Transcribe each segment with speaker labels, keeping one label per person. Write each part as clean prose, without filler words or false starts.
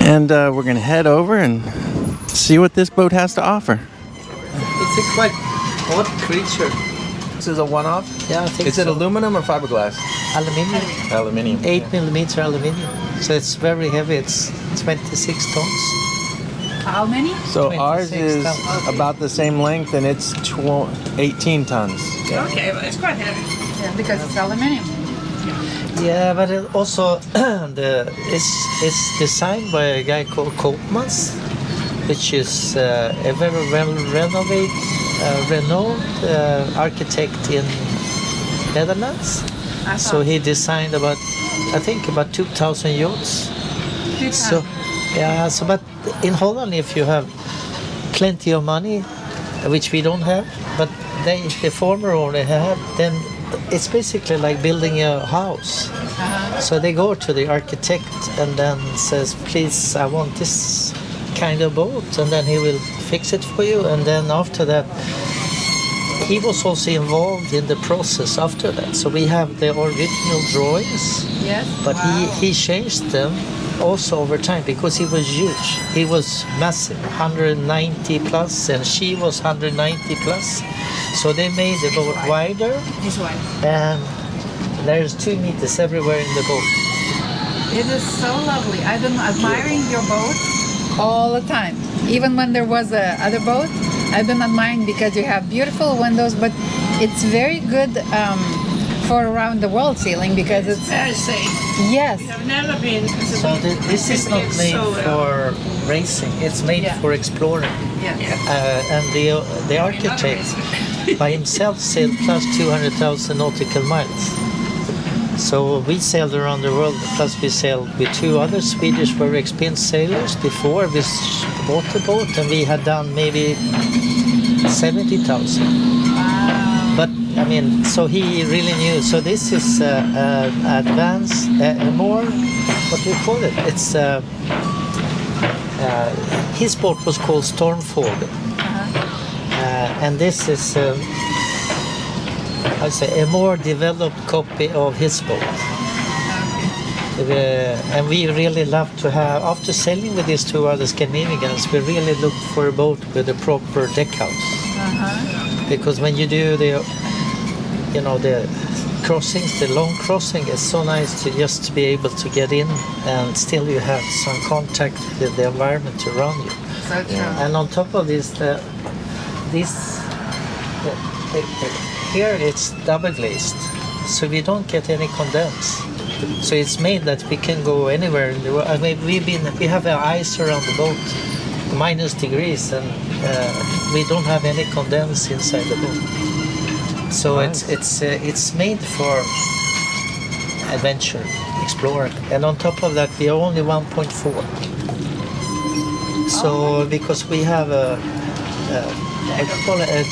Speaker 1: And we're going to head over and see what this boat has to offer.
Speaker 2: It's a quite odd creature.
Speaker 1: This is a one-off?
Speaker 2: Yeah, I think
Speaker 1: Is it aluminum or fiberglass?
Speaker 2: Aluminium.
Speaker 1: Aluminium.
Speaker 2: 8mm aluminium. So it's very heavy. It's 26 tons.
Speaker 3: How many?
Speaker 1: So ours
Speaker 2: 26
Speaker 1: is
Speaker 2: tons.
Speaker 1: about the same length and it's 18 tons.
Speaker 3: Okay, but it's quite heavy. Yeah, because it's aluminium.
Speaker 2: Yeah, but it also it's designed by a guy called Koopmans, which is a very well renowned architect in Netherlands. So he designed about 2,000 yachts. So yeah, so but in Holland, if you have plenty of money, which we don't have, but the former owner had, then it's basically like building a house. So they go to the architect and then says, please, I want this kind of boat, and then he will fix it for you. And then after that, he was also involved in the process after that. So we have the original drawings,
Speaker 3: Yes.
Speaker 2: but he changed them also over time because he was huge. He was massive, 190 plus, and she was 190 plus. So they made the boat wider,
Speaker 3: This one.
Speaker 2: and there's 2 meters everywhere in the boat.
Speaker 3: It is so lovely. I've been admiring your boat all the time. Even when there was a other boat, I've been admiring because you have beautiful windows, but it's very good for around the world sailing because it's
Speaker 4: Very safe.
Speaker 3: yes.
Speaker 4: We have never been.
Speaker 2: So this is not made for racing, it's made
Speaker 3: Yeah.
Speaker 2: for exploring.
Speaker 3: Yes.
Speaker 2: And the architect by himself sailed plus 200,000 nautical miles. So we sailed around the world, plus we sailed with 2 other Swedish very experienced sailors before we bought the boat, and we had done maybe 70,000.
Speaker 3: Wow.
Speaker 2: But I mean, so he really knew. So this is advanced, more, what do you call it? It's his boat was called Stormfall, and this is I say a more developed copy of his boat. And we really love to have, after sailing with these 2 other Scandinavians, we really looked for a boat with a proper deck house. Because when you do the crossings, the long crossing, is so nice to just be able to get in and still you have some contact with the environment around you.
Speaker 3: So true.
Speaker 2: And on top of this, here it's double glazed, so we don't get any condense. So it's made that we can go anywhere in the world. I mean, we have ice around the boat, -degrees, and we don't have any condense inside the boat. So it's made for adventure, exploring, and on top of that, we are only 1.4. So because we have a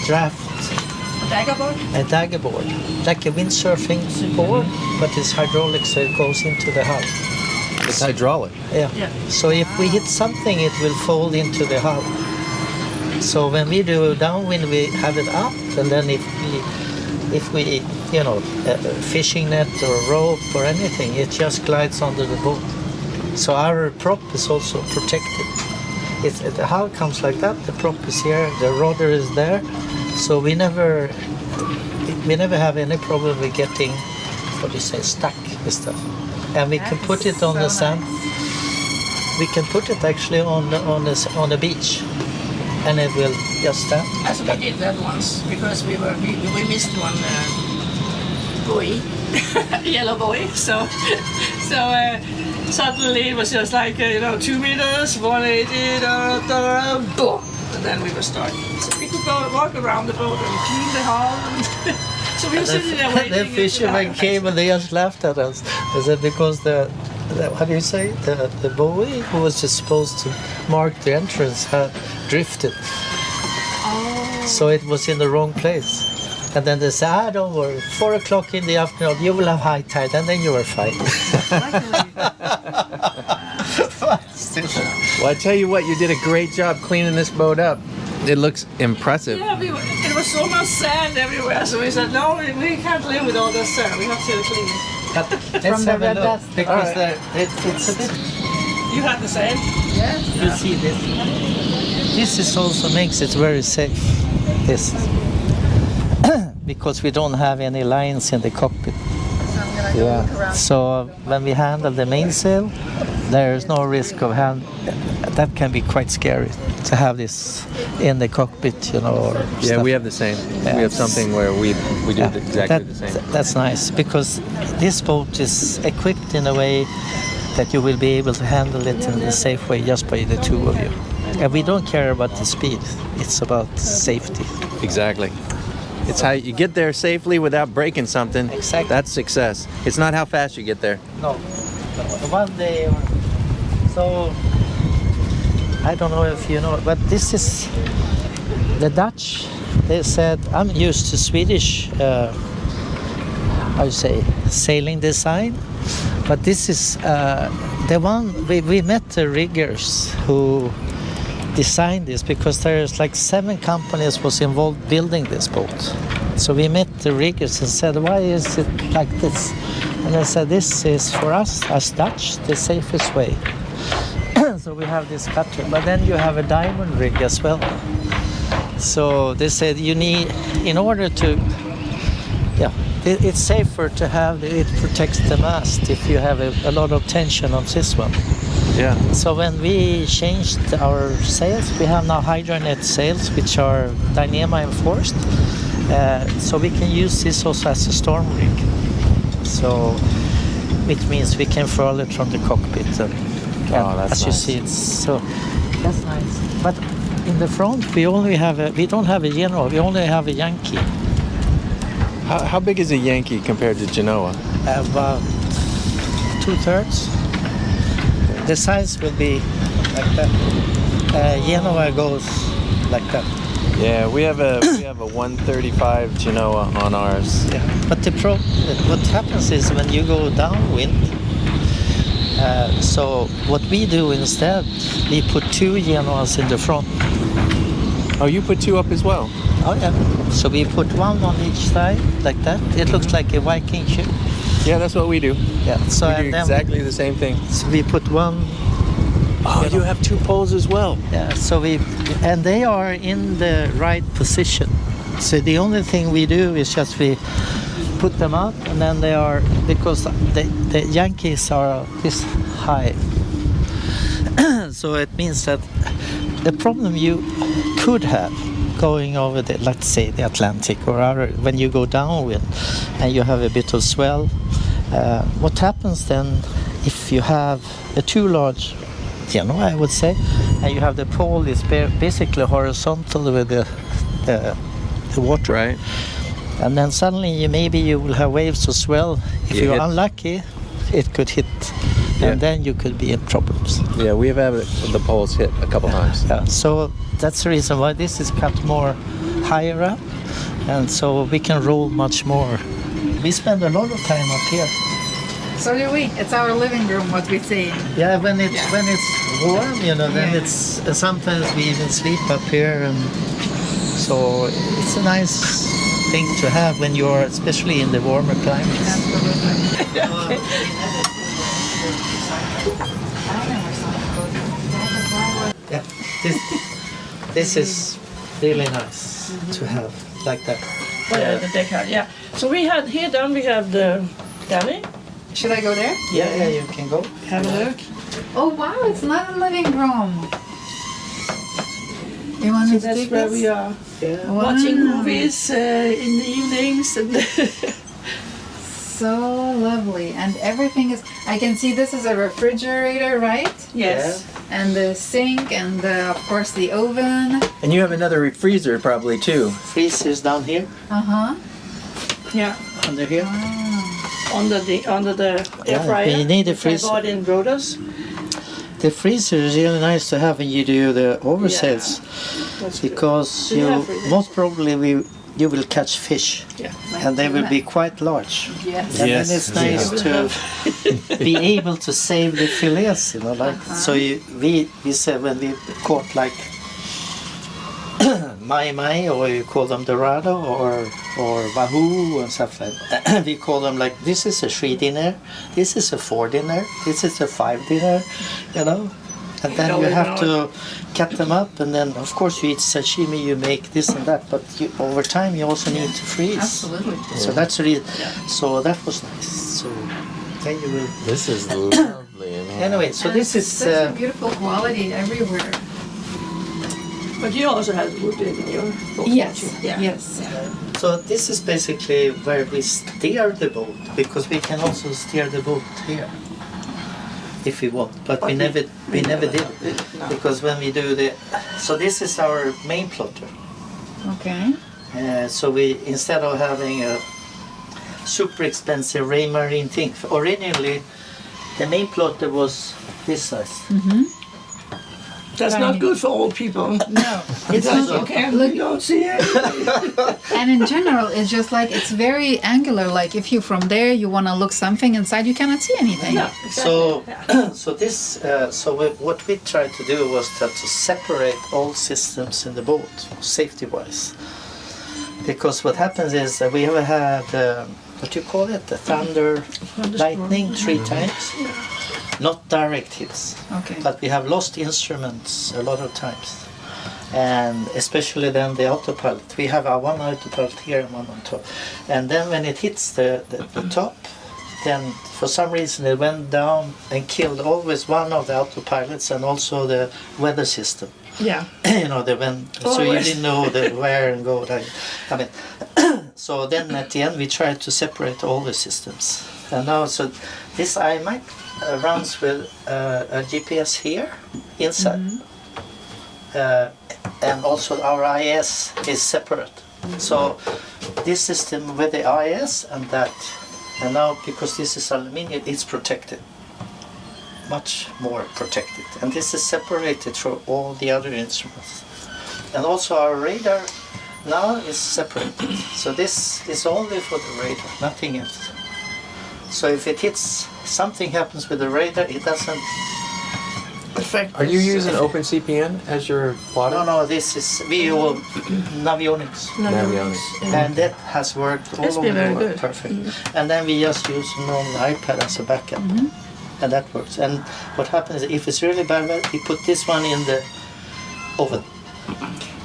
Speaker 2: draft. A dagger board, like a windsurfing board, but it's hydraulic, so it goes into the hull.
Speaker 1: It's hydraulic.
Speaker 2: Yeah. So if we hit something, it will fold into the hull. So when we do downwind, we have it up, and then if we fishing net or rope or anything, it just glides under the boat. So our prop is also protected. The hull comes like that. The prop is here. The rudder is there. So we never have any problem with getting, stuck with stuff. And we can put it on the sand. We can put it actually on the beach, and it will just stand.
Speaker 4: As we did that once because we missed one buoy, yellow buoy. So suddenly it was just like 2 meters, 180, boom. And then we were starting. So we could go walk around the boat and clean the hull. So we were sitting there waiting.
Speaker 2: The fishermen came and they just laughed at us. They said because how do you say, the buoy who was just supposed to mark the entrance had drifted.
Speaker 3: Oh.
Speaker 2: So it was in the wrong place. And then they said, don't worry, 4 o'clock in the afternoon, you will have high tide, and then you were fine.
Speaker 1: Well, I tell you what, you did a great job cleaning this boat up. It looks impressive.
Speaker 4: Yeah, it was so much sand everywhere, so we said, no, we can't live with all this sand. We have to clean it.
Speaker 2: Let's have a look, because it's a bit
Speaker 4: You had the same?
Speaker 3: Yes.
Speaker 2: You see this? This is also makes it very safe. This. Because we don't have any lines in the cockpit.
Speaker 3: So I'm gonna go look around.
Speaker 2: So when we handle the mainsail, there is no risk of that can be quite scary to have this in the cockpit, you know. Or
Speaker 1: Yeah,
Speaker 2: stuff.
Speaker 1: we have the same.
Speaker 2: Yeah.
Speaker 1: We have something where we do
Speaker 2: Yeah,
Speaker 1: exactly the same.
Speaker 2: That's nice because this boat is equipped in a way that you will be able to handle it in a safe way just by the two of you. And we don't care about the speed; it's about safety.
Speaker 1: Exactly. It's how you get there safely without breaking something.
Speaker 2: Exactly.
Speaker 1: That's success. It's not how fast you get there.
Speaker 2: No, one day or so. I don't know if you know, but this is the Dutch. They said I'm used to Swedish. How you say sailing design, but this is the one we met the riggers who designed this because there's like 7 companies was involved building this boat. So we met the riggers and said, why is it like this? And they said, this is for us as Dutch the safest way. So we have this cutter, but then you have a diamond rig as well. So they said you need, in order to, it's safer to have, it protects the mast if you have a lot of tension on this one.
Speaker 1: Yeah.
Speaker 2: So when we changed our sails, we have now Hydronet sails, which are Dynema enforced. So we can use this also as a storm rig. So which means we can furl it from the cockpit. And,
Speaker 1: that's
Speaker 2: as you
Speaker 1: nice.
Speaker 2: see, it's so that's nice. But in the front, we don't have a Genoa. We only have a Yankee.
Speaker 1: How big is a Yankee compared to Genoa?
Speaker 2: About 2/3. The size will be like that. Genoa goes like that.
Speaker 1: Yeah, we have a 135 Genoa on ours.
Speaker 2: Yeah. But what happens is when you go downwind, so what we do instead, we put 2 Genoas in the front.
Speaker 1: Oh, you put 2 up as well?
Speaker 2: Oh yeah. So we put 1 on each side like that. It looks like a Viking ship.
Speaker 1: Yeah, that's what we do.
Speaker 2: Yeah. So
Speaker 1: We do
Speaker 2: and then
Speaker 1: exactly the same thing.
Speaker 2: so we put 1.
Speaker 1: Oh, you have 2 poles as well.
Speaker 2: Yeah, so and they are in the right position. So the only thing we do is just we put them up, and then they are, because the Yankees are this high. So it means that the problem you could have going over the, let's say, the Atlantic or other, when you go downwind and you have a bit of swell, what happens then if you have a too large, I would say, and you have the pole is basically horizontal with the water,
Speaker 1: Right.
Speaker 2: and then suddenly maybe you will have waves of swell. If
Speaker 1: You
Speaker 2: you're
Speaker 1: hit-
Speaker 2: unlucky, it could hit,
Speaker 1: Yeah.
Speaker 2: and then you could be in problems.
Speaker 1: Yeah, we have had the poles hit a couple times.
Speaker 2: Yeah, so that's the reason why this is cut more higher up, and so we can roll much more. We spend a lot of time up here.
Speaker 3: So do we. It's our living room, what we say.
Speaker 2: Yeah, when it's warm, then
Speaker 3: Yeah.
Speaker 2: it's sometimes we even sleep up here, and so it's a nice thing to have when you're, especially in the warmer climates.
Speaker 3: Absolutely.
Speaker 2: Yeah, this is really nice to have like that.
Speaker 4: The deck had, yeah. So we had here down, we have the Danny.
Speaker 3: Should I go there?
Speaker 2: Yeah, you can go.
Speaker 4: Have a look.
Speaker 3: Oh wow, it's not a living room. You want
Speaker 4: So
Speaker 3: me to
Speaker 4: that's
Speaker 3: take
Speaker 4: where
Speaker 3: this?
Speaker 4: we are
Speaker 2: Yeah.
Speaker 4: watching
Speaker 3: Wow.
Speaker 4: movies in the evenings. And
Speaker 3: So lovely, and everything is. I can see this is a refrigerator, right?
Speaker 4: yes.
Speaker 3: And the sink, and of course the oven.
Speaker 1: And you have another freezer probably too.
Speaker 2: Freezers down here,
Speaker 4: Yeah.
Speaker 2: under here.
Speaker 4: Under the air
Speaker 2: Yeah,
Speaker 4: fryer.
Speaker 2: you need a
Speaker 4: which I
Speaker 2: freezer.
Speaker 4: bought in Rhodos.
Speaker 2: The freezer is really nice to have when you do the oversails,
Speaker 4: That's good.
Speaker 2: because
Speaker 4: Do you
Speaker 2: you
Speaker 4: have freezers?
Speaker 2: most probably you will catch fish,
Speaker 4: Yeah.
Speaker 2: and they will be quite large.
Speaker 3: Yes.
Speaker 2: And
Speaker 1: Yes,
Speaker 2: then it's nice to be able to save the fillets, So we said when we caught like mai, or you call them dorado, or wahoo and stuff like that. We call them like, this is a 3 dinner, this is a 4 dinner, this is a 5 dinner, you know. And then you have to cut them up, and then of course you eat sashimi, you make this and that, but over time you also need to freeze.
Speaker 3: Absolutely.
Speaker 2: So that's really, so that was nice. So then you will.
Speaker 1: This is lovely. Man.
Speaker 2: Anyway, so
Speaker 3: And
Speaker 2: this
Speaker 3: it's
Speaker 2: is.
Speaker 3: such a beautiful quality everywhere.
Speaker 4: But you also have wood in your boat.
Speaker 3: Yes,
Speaker 4: don't you? Yeah.
Speaker 3: yes.
Speaker 2: So this is basically where we steer the boat, because we can also steer the boat here if we want, but we never did,
Speaker 4: No.
Speaker 2: because when we do so this is our main plotter.
Speaker 3: Okay.
Speaker 2: So we, instead of having a super expensive Raymarine thing, originally the main plotter was this size.
Speaker 4: That's not good for old people.
Speaker 3: No, it's
Speaker 4: Because
Speaker 3: not.
Speaker 4: you can't,
Speaker 3: Look,
Speaker 4: you don't see it.
Speaker 3: and in general, it's just like it's very angular. Like if you from there you want to look something inside, you cannot see anything.
Speaker 4: No, exactly.
Speaker 2: So,
Speaker 4: Yeah.
Speaker 2: so this, what we tried to do was to separate all systems in the boat, safety-wise. Because what happens is that we have had, what do you call it, the thunder, lightning 3 times. Not direct hits,
Speaker 3: Okay.
Speaker 2: but we have lost instruments a lot of times. And especially then the autopilot. We have our one autopilot here and one on top. And then when it hits the top, then for some reason it went down and killed always one of the autopilots and also the weather system.
Speaker 4: Yeah.
Speaker 2: You know, they went, so you
Speaker 4: Always.
Speaker 2: didn't know where and go. I mean, so then at the end we tried to separate all the systems. And now, so this iMac runs with a GPS here inside. And also our IS is separate. So this system with the IS and that, and now because this is aluminium, it's protected. Much more protected. And this is separated from all the other instruments. And also our radar now is separated. So this is only for the radar, nothing else. So if it hits, something happens with the radar, it doesn't affect.
Speaker 1: Are you
Speaker 2: this.
Speaker 1: using OpenCPN as your plotter?
Speaker 2: No, this is VO Navionics.
Speaker 1: Navionics.
Speaker 2: And that has worked all
Speaker 4: That's
Speaker 2: over
Speaker 4: been
Speaker 2: the
Speaker 4: very
Speaker 2: world
Speaker 4: good.
Speaker 2: perfect. And then we just use a normal iPad as a backup. And that works. And what happens if it's really bad weather, we put this one in the oven.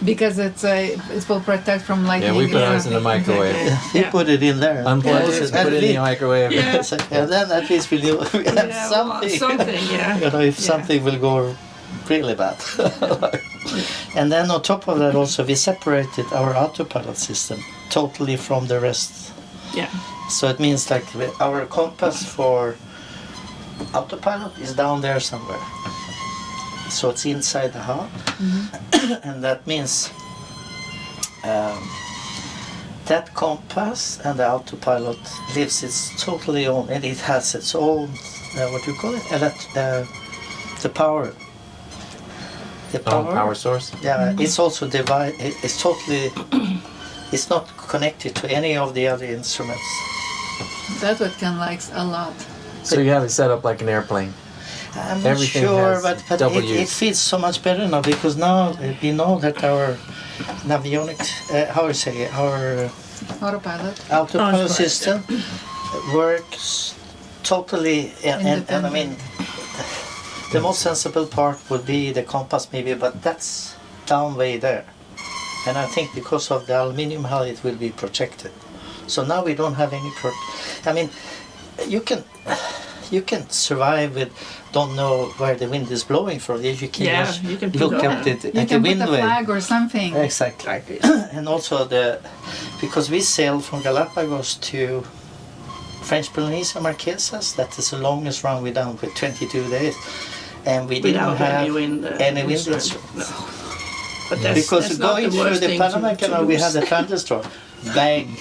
Speaker 3: Because it will protect from lightning.
Speaker 1: Yeah, we put ours in the microwave.
Speaker 2: We put it in there.
Speaker 1: Unplug it, put it in the microwave.
Speaker 4: Yeah.
Speaker 2: And then at least we have
Speaker 4: Yeah,
Speaker 2: something.
Speaker 4: something, yeah.
Speaker 2: You know, if something will go really bad. And then on top of that also we separated our autopilot system totally from the rest.
Speaker 4: Yeah.
Speaker 2: So it means like our compass for autopilot is down there somewhere. So it's inside the hull. And that means that compass and the autopilot lives its totally own, and it has its own, what do you call it? The power. The
Speaker 1: Power source.
Speaker 2: Yeah, it's also divided. It's totally. It's not connected to any of the other instruments.
Speaker 3: That's what Ken likes a lot.
Speaker 1: So you have it set up like an airplane.
Speaker 2: I'm not
Speaker 1: Everything
Speaker 2: sure,
Speaker 1: has
Speaker 2: but
Speaker 1: double
Speaker 2: it
Speaker 1: use.
Speaker 2: feels so much better now because now we know that our navionics, how you say it, our
Speaker 3: Autopilot.
Speaker 2: autopilot
Speaker 4: Autopilot,
Speaker 2: system works totally, and I mean, the most sensible part would be the compass maybe, but that's down way there. And I think because of the aluminium hull it will be protected. So now we don't have any I mean, you can survive with don't know where the wind is blowing from. You can
Speaker 4: Yeah,
Speaker 2: just
Speaker 4: you can put
Speaker 2: look
Speaker 4: it
Speaker 2: up
Speaker 4: on.
Speaker 2: the,
Speaker 3: You
Speaker 2: at the
Speaker 3: can put
Speaker 2: wind
Speaker 3: the
Speaker 2: wave.
Speaker 3: flag or something.
Speaker 2: Exactly.
Speaker 4: Like this.
Speaker 2: And also because we sailed from Galapagos to French Polynesia Marquesas, that is the longest run we done with 22 days, and we didn't
Speaker 4: Without
Speaker 2: have
Speaker 4: any wind.
Speaker 2: any wind
Speaker 4: instruments.
Speaker 2: instruments.
Speaker 4: No. But that's,
Speaker 2: Because
Speaker 4: that's not
Speaker 2: going
Speaker 4: the
Speaker 2: through
Speaker 4: worst
Speaker 2: the
Speaker 4: thing
Speaker 2: Panama
Speaker 4: to
Speaker 2: Canal, we
Speaker 4: lose.
Speaker 2: had a thunderstorm. Bang!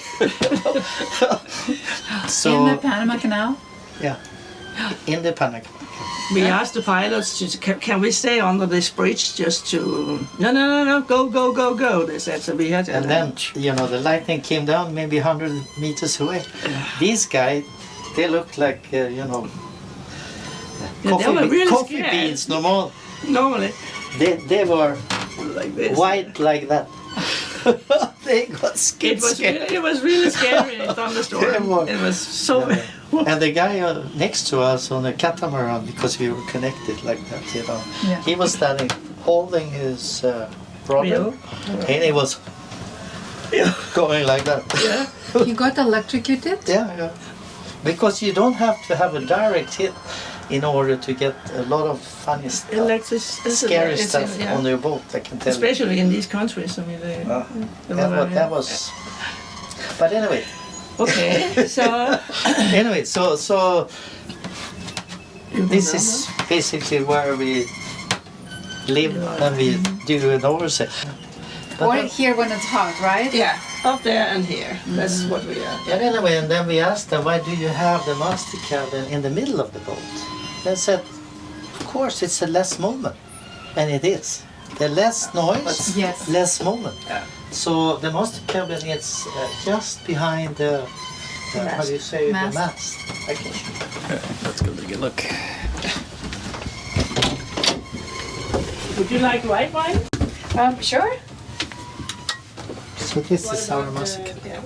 Speaker 2: So
Speaker 3: In the Panama Canal.
Speaker 2: yeah, in the Panama.
Speaker 4: We asked the pilots, can we stay under this bridge just to... No, go. They said, so we had to...
Speaker 2: And then, the lightning came down maybe 100 meters away. These guys, they looked like,
Speaker 4: Yeah, they were really
Speaker 2: coffee
Speaker 4: scared.
Speaker 2: beans, normal.
Speaker 4: Normally,
Speaker 2: They were
Speaker 4: like this.
Speaker 2: white like that. They got scared.
Speaker 4: It was really scary thunderstorm. It was so.
Speaker 2: And the guy next to us on the catamaran, because we were connected like that, you know,
Speaker 3: Yeah.
Speaker 2: he was standing holding his brother,
Speaker 4: Wheel.
Speaker 2: and he was going like that.
Speaker 4: Yeah.
Speaker 3: You got electrocuted?
Speaker 2: Yeah. Because you don't have to have a direct hit in order to get a lot of funny stuff, scary stuff on your boat, I can tell you.
Speaker 4: Especially in these countries. I mean,
Speaker 2: That was. But anyway.
Speaker 4: Okay, so
Speaker 2: Anyway, so this is basically where we live and we do an overset.
Speaker 3: Or here when it's hot, right?
Speaker 4: yeah, up there and here. That's what we are.
Speaker 2: But anyway, and then we asked them, why do you have the master cabin in the middle of the boat? They said, of course, it's a less movement. And it is. The less noise,
Speaker 3: Yes.
Speaker 2: less movement.
Speaker 4: Yeah.
Speaker 2: So the master cabin is just behind the how do you say,
Speaker 3: Mast.
Speaker 2: the mast. I can show you.
Speaker 1: Let's go take a look.
Speaker 4: Would you like white wine?
Speaker 3: Sure.
Speaker 2: So this is our master cabin.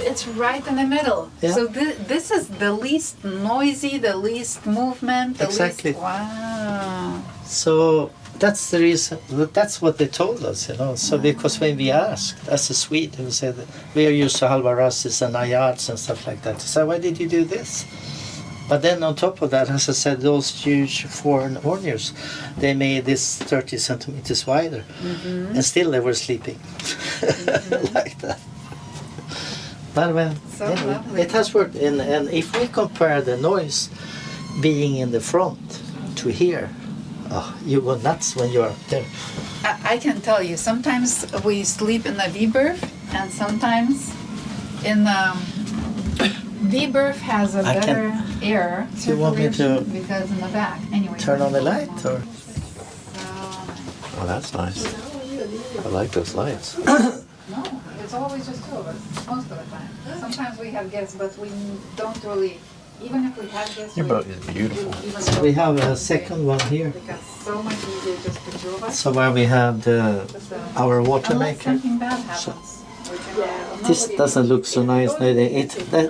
Speaker 3: It's right in the middle.
Speaker 2: Yeah.
Speaker 3: So this is the least noisy, the least movement, the
Speaker 2: Exactly.
Speaker 3: least... Wow.
Speaker 2: So that's the reason, that's what they told us, you know. So because when we asked, as a Swede, we said, we are used to halvarasses and ayards and stuff like that. So why did you do this? But then on top of that, as I said, those huge foreign owners, they made this 30 centimeters wider. And still they were sleeping like that. But when,
Speaker 3: So
Speaker 2: anyway,
Speaker 3: lovely.
Speaker 2: it has worked. And if we compare the noise being in the front to here, oh, you go nuts when you're up there.
Speaker 3: I can tell you, sometimes we sleep in the V-berth and sometimes in the V-berth has a
Speaker 2: I can-
Speaker 3: better air
Speaker 2: You want me to
Speaker 3: circulation because in the back. Anyway.
Speaker 2: Turn on the light, or?
Speaker 1: Oh, that's nice. I like those lights.
Speaker 3: No, it's always just two of us, most of the time. Sometimes we have guests, but we don't really, even if we have guests.
Speaker 1: Your boat is beautiful.
Speaker 2: We have a second one here.
Speaker 3: Because so much easier just the two of us.
Speaker 2: So where we have our water
Speaker 3: Unless
Speaker 2: maker.
Speaker 3: something bad happens.
Speaker 2: This doesn't look so nice. No,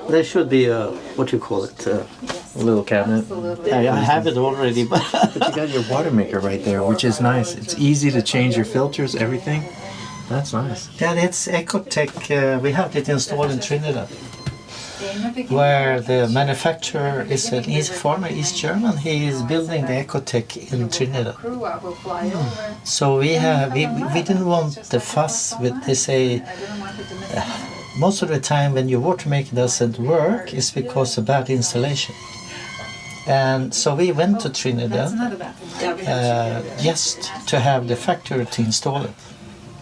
Speaker 2: there should be a, what you call it?
Speaker 1: A little cabinet.
Speaker 2: I have it already, but
Speaker 1: But you got your water maker right there, which is nice. It's easy to change your filters, everything. That's nice.
Speaker 2: yeah, it's Ecotech. We have it installed in Trinidad, where the manufacturer is an East farmer, East German. He is building the Ecotech in Trinidad.
Speaker 3: Crew up will fly over.
Speaker 2: So we didn't want the fuss with, they say,
Speaker 3: I didn't want it to miss.
Speaker 2: most of the time when your water maker doesn't work is because of bad installation. And so we went to
Speaker 3: That's
Speaker 2: Trinidad
Speaker 3: another bathroom.
Speaker 2: just to have the factory to install it.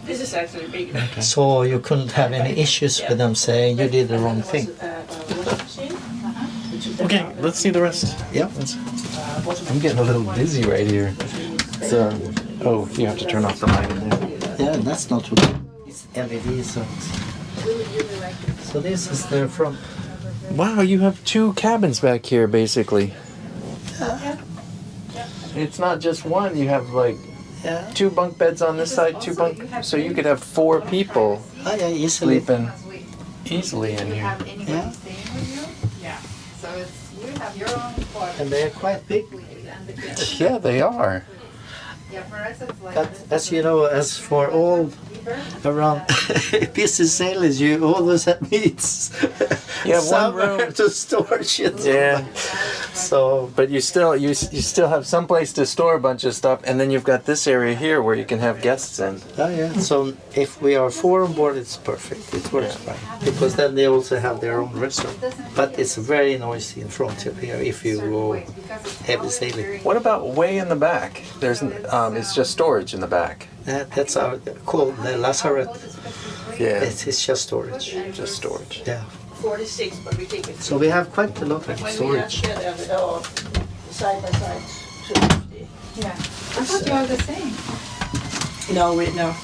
Speaker 4: This is actually bigger.
Speaker 2: So you couldn't have any issues with them saying you did the wrong thing.
Speaker 1: Okay, let's see the rest.
Speaker 2: Yeah.
Speaker 1: I'm getting a little dizzy right here. So, oh, you have to turn off the light in there.
Speaker 2: Yeah, that's not too bad. It's LED, so this is the front.
Speaker 1: Wow, you have two cabins back here, basically. It's not just one. You have like
Speaker 2: Yeah.
Speaker 1: two bunk beds on this side, two bunk. So you could have 4 people
Speaker 2: Oh, yeah, easily.
Speaker 1: sleeping easily in
Speaker 3: You
Speaker 1: here.
Speaker 3: have anybody
Speaker 2: Yeah.
Speaker 3: staying with you? Yeah. So it's, you have your own quarters.
Speaker 2: And they're quite big.
Speaker 3: And the kids.
Speaker 1: Yeah, they are.
Speaker 3: Yeah, for us it's like.
Speaker 2: But as you know, as for all around busy sailors, you always have needs.
Speaker 1: You have one
Speaker 2: somewhere
Speaker 1: room.
Speaker 2: to store shit.
Speaker 1: Yeah,
Speaker 2: So
Speaker 1: but you still have some place to store a bunch of stuff, and then you've got this area here where you can have guests in.
Speaker 2: yeah. So if we are 4 on board, it's perfect. It works fine because then they also have their own restaurant. But it's very noisy in front of here if you go heavy sailing.
Speaker 1: What about way in the back? There's it's just storage in the back.
Speaker 2: That's our called the Lazaret.
Speaker 1: Yeah,
Speaker 2: It's just storage.
Speaker 1: just storage.
Speaker 2: Yeah.
Speaker 4: 46, but we take it.
Speaker 2: So we have quite a lot of
Speaker 4: When we are
Speaker 2: storage.
Speaker 4: together with our side by side, 250.
Speaker 3: Yeah. I thought you were the same.
Speaker 4: No, no.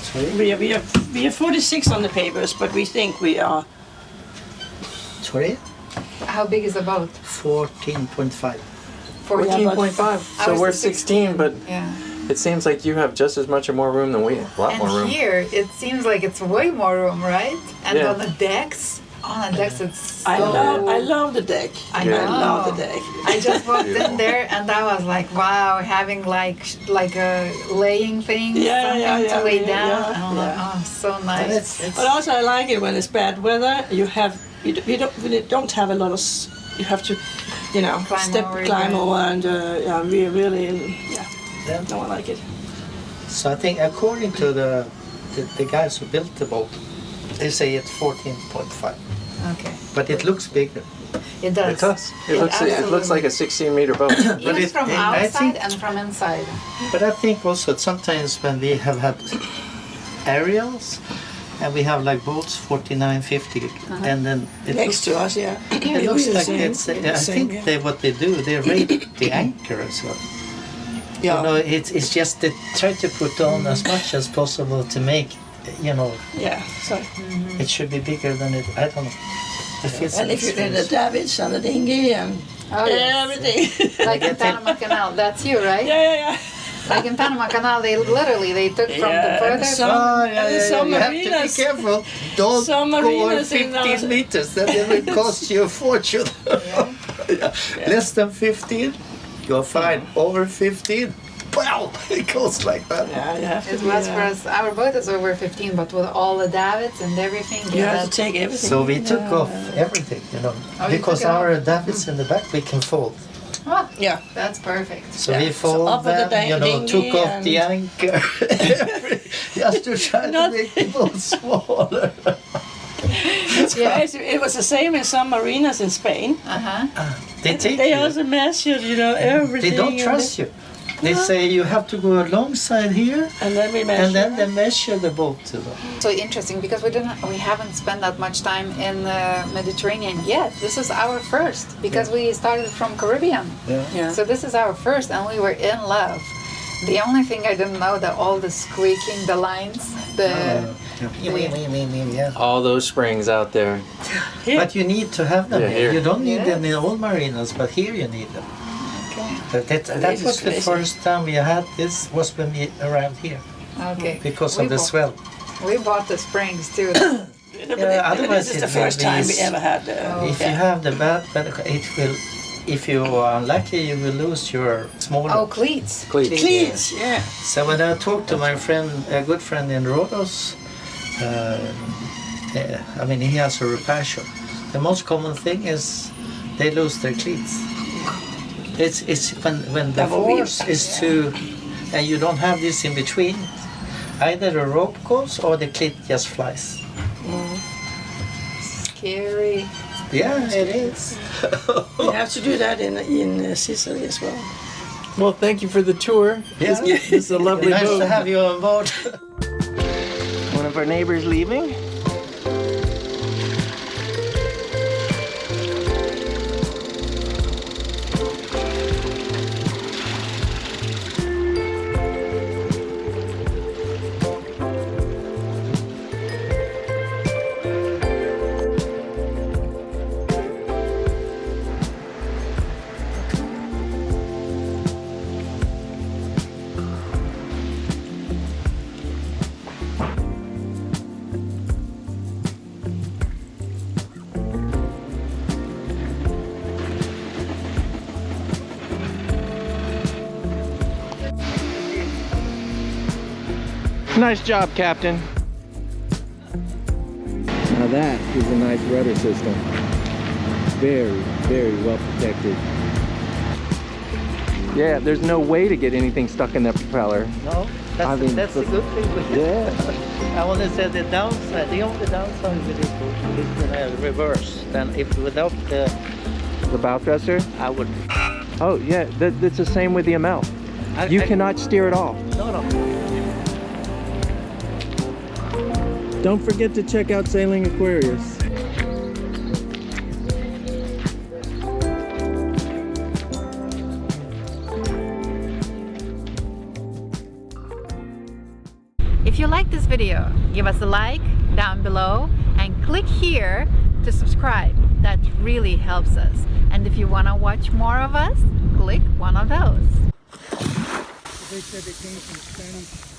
Speaker 2: Sorry?
Speaker 4: We are 46 on the papers, but we think we are.
Speaker 2: Sorry?
Speaker 3: How big is the boat?
Speaker 2: 14.5.
Speaker 1: 14.5. So
Speaker 3: I was
Speaker 1: we're
Speaker 3: the
Speaker 1: 16, but
Speaker 3: Yeah.
Speaker 1: It seems like you have just as much or more room than we have. A lot more
Speaker 3: And
Speaker 1: room.
Speaker 3: here, it seems like it's way more room, right? And
Speaker 1: Yeah.
Speaker 3: on the decks, it's so...
Speaker 4: I love the deck.
Speaker 3: I
Speaker 1: Yeah.
Speaker 3: know.
Speaker 4: I love the deck.
Speaker 3: I just walked in there and I was like, wow, having like a laying thing, something to lay down.
Speaker 4: yeah,
Speaker 3: and I'm like,
Speaker 4: yeah.
Speaker 3: oh, so nice.
Speaker 4: But also I like it when it's bad weather. You don't have a lot of. You have to,
Speaker 3: Climb over,
Speaker 4: over and really. No, I like it.
Speaker 2: So I think according to the guys who built the boat, they say it's 14.5.
Speaker 3: Okay.
Speaker 2: But it looks bigger.
Speaker 3: It does.
Speaker 1: It does. It looks like a 16-meter boat.
Speaker 3: Even
Speaker 2: it-
Speaker 3: from
Speaker 2: I
Speaker 3: outside
Speaker 2: think-
Speaker 3: and from inside.
Speaker 2: But I think also sometimes when we have had aerials and we have like boats 49, 50, and then it
Speaker 4: Next to us, yeah.
Speaker 2: it looks
Speaker 4: the
Speaker 2: like
Speaker 4: same.
Speaker 2: it's.
Speaker 4: The
Speaker 2: I
Speaker 4: same,
Speaker 2: think what they do, they rate the anchor as well.
Speaker 4: yeah.
Speaker 2: You know, it's just they try to put on as much as possible to make,
Speaker 4: Yeah. So,
Speaker 2: it should be bigger than it. I don't know. It feels
Speaker 4: and if you're in the davits and the dinghy and
Speaker 3: Oh, yes.
Speaker 4: everything.
Speaker 3: Like in Panama Canal, that's you, right?
Speaker 4: yeah.
Speaker 3: Like in Panama Canal, they took from the
Speaker 4: Yeah,
Speaker 3: further.
Speaker 4: some- some
Speaker 2: You have to be
Speaker 4: marinas-
Speaker 2: careful. Don't
Speaker 4: some
Speaker 2: go over
Speaker 4: marinas in
Speaker 2: 15 meters. Then it will cost you a fortune. Yeah. Less than 15, you're fine. Over 15, well, it goes like that.
Speaker 4: Yeah, you have to
Speaker 3: It
Speaker 4: be,
Speaker 3: was for us. Our boat is over 15, but with all the davits and everything,
Speaker 4: You have to
Speaker 3: that's-
Speaker 4: take everything.
Speaker 2: So we took off everything,
Speaker 3: Oh, you
Speaker 2: because
Speaker 3: took it
Speaker 2: our davits in the back we can fold.
Speaker 3: Oh,
Speaker 4: Yeah.
Speaker 3: that's perfect.
Speaker 2: So
Speaker 4: Yeah.
Speaker 2: we
Speaker 4: So
Speaker 2: fold
Speaker 4: up with the
Speaker 2: them,
Speaker 4: dinghy
Speaker 2: took off
Speaker 4: and-
Speaker 2: the anchor, just to try to
Speaker 4: Not-
Speaker 2: make the boat smaller.
Speaker 3: Yeah.
Speaker 4: It was the same in some marinas in Spain.
Speaker 2: They take
Speaker 4: They
Speaker 2: you.
Speaker 4: also measured, everything.
Speaker 2: They don't trust you. They say you have to go alongside here,
Speaker 4: And then we measured.
Speaker 2: and then they measure the boat to them.
Speaker 3: So interesting because we haven't spent that much time in the Mediterranean yet. This is our first because we started from Caribbean.
Speaker 4: Yeah.
Speaker 3: So this is our first, and we were in love. The only thing I didn't know that all the squeaking, the lines,
Speaker 2: Yeah.
Speaker 1: All those springs out there.
Speaker 2: But you need to have them
Speaker 1: Yeah,
Speaker 2: here.
Speaker 1: here.
Speaker 2: You don't need
Speaker 3: Yes.
Speaker 2: them in all marinas, but here you need them.
Speaker 3: Okay.
Speaker 2: That
Speaker 4: is
Speaker 2: was the
Speaker 4: crazy.
Speaker 2: first time we had this was when we around here
Speaker 3: Okay.
Speaker 2: because
Speaker 3: We
Speaker 2: of the
Speaker 3: bought-
Speaker 2: swell.
Speaker 3: We bought the springs too.
Speaker 2: Otherwise
Speaker 4: This is the
Speaker 2: it will
Speaker 4: first
Speaker 2: be
Speaker 4: time we
Speaker 2: s-
Speaker 4: ever had.
Speaker 2: If you have the bad, it will. If you are unlucky, you will lose your smaller.
Speaker 3: Oh, cleats.
Speaker 1: Cleats.
Speaker 4: Cleats, yeah.
Speaker 2: So when I talked to my friend, a good friend in Rhodos, he has a repair shop. The most common thing is they lose their cleats. It's when the
Speaker 4: Double wheel.
Speaker 2: force is too, and you don't have this in between. Either the rope goes or the cleat just flies.
Speaker 3: Scary.
Speaker 2: Yeah, it is.
Speaker 4: You have to do that in Sicily as well.
Speaker 1: Well, thank you for the tour.
Speaker 2: Yeah.
Speaker 1: This is a lovely
Speaker 2: Nice
Speaker 1: boat.
Speaker 2: to have you on board.
Speaker 1: One of our neighbors leaving. Nice job, Captain. Now that is a nice rudder system. Very, very well protected. Yeah, there's no way to get anything stuck in that propeller.
Speaker 2: No, that's the good thing with it.
Speaker 1: Yeah.
Speaker 2: I only said the downside. The only downside with this boat is the reverse. Then if without
Speaker 1: The bow thruster?
Speaker 2: I would.
Speaker 1: Oh, yeah, that's the same with the ML. You cannot steer it off.
Speaker 2: No.
Speaker 1: Don't forget to check out Sailing Aquarius.
Speaker 3: If you like this video, give us a like down below and click here to subscribe. That really helps us. And if you want to watch more of us, click one of those.
Speaker 5: They said they came from Spanish.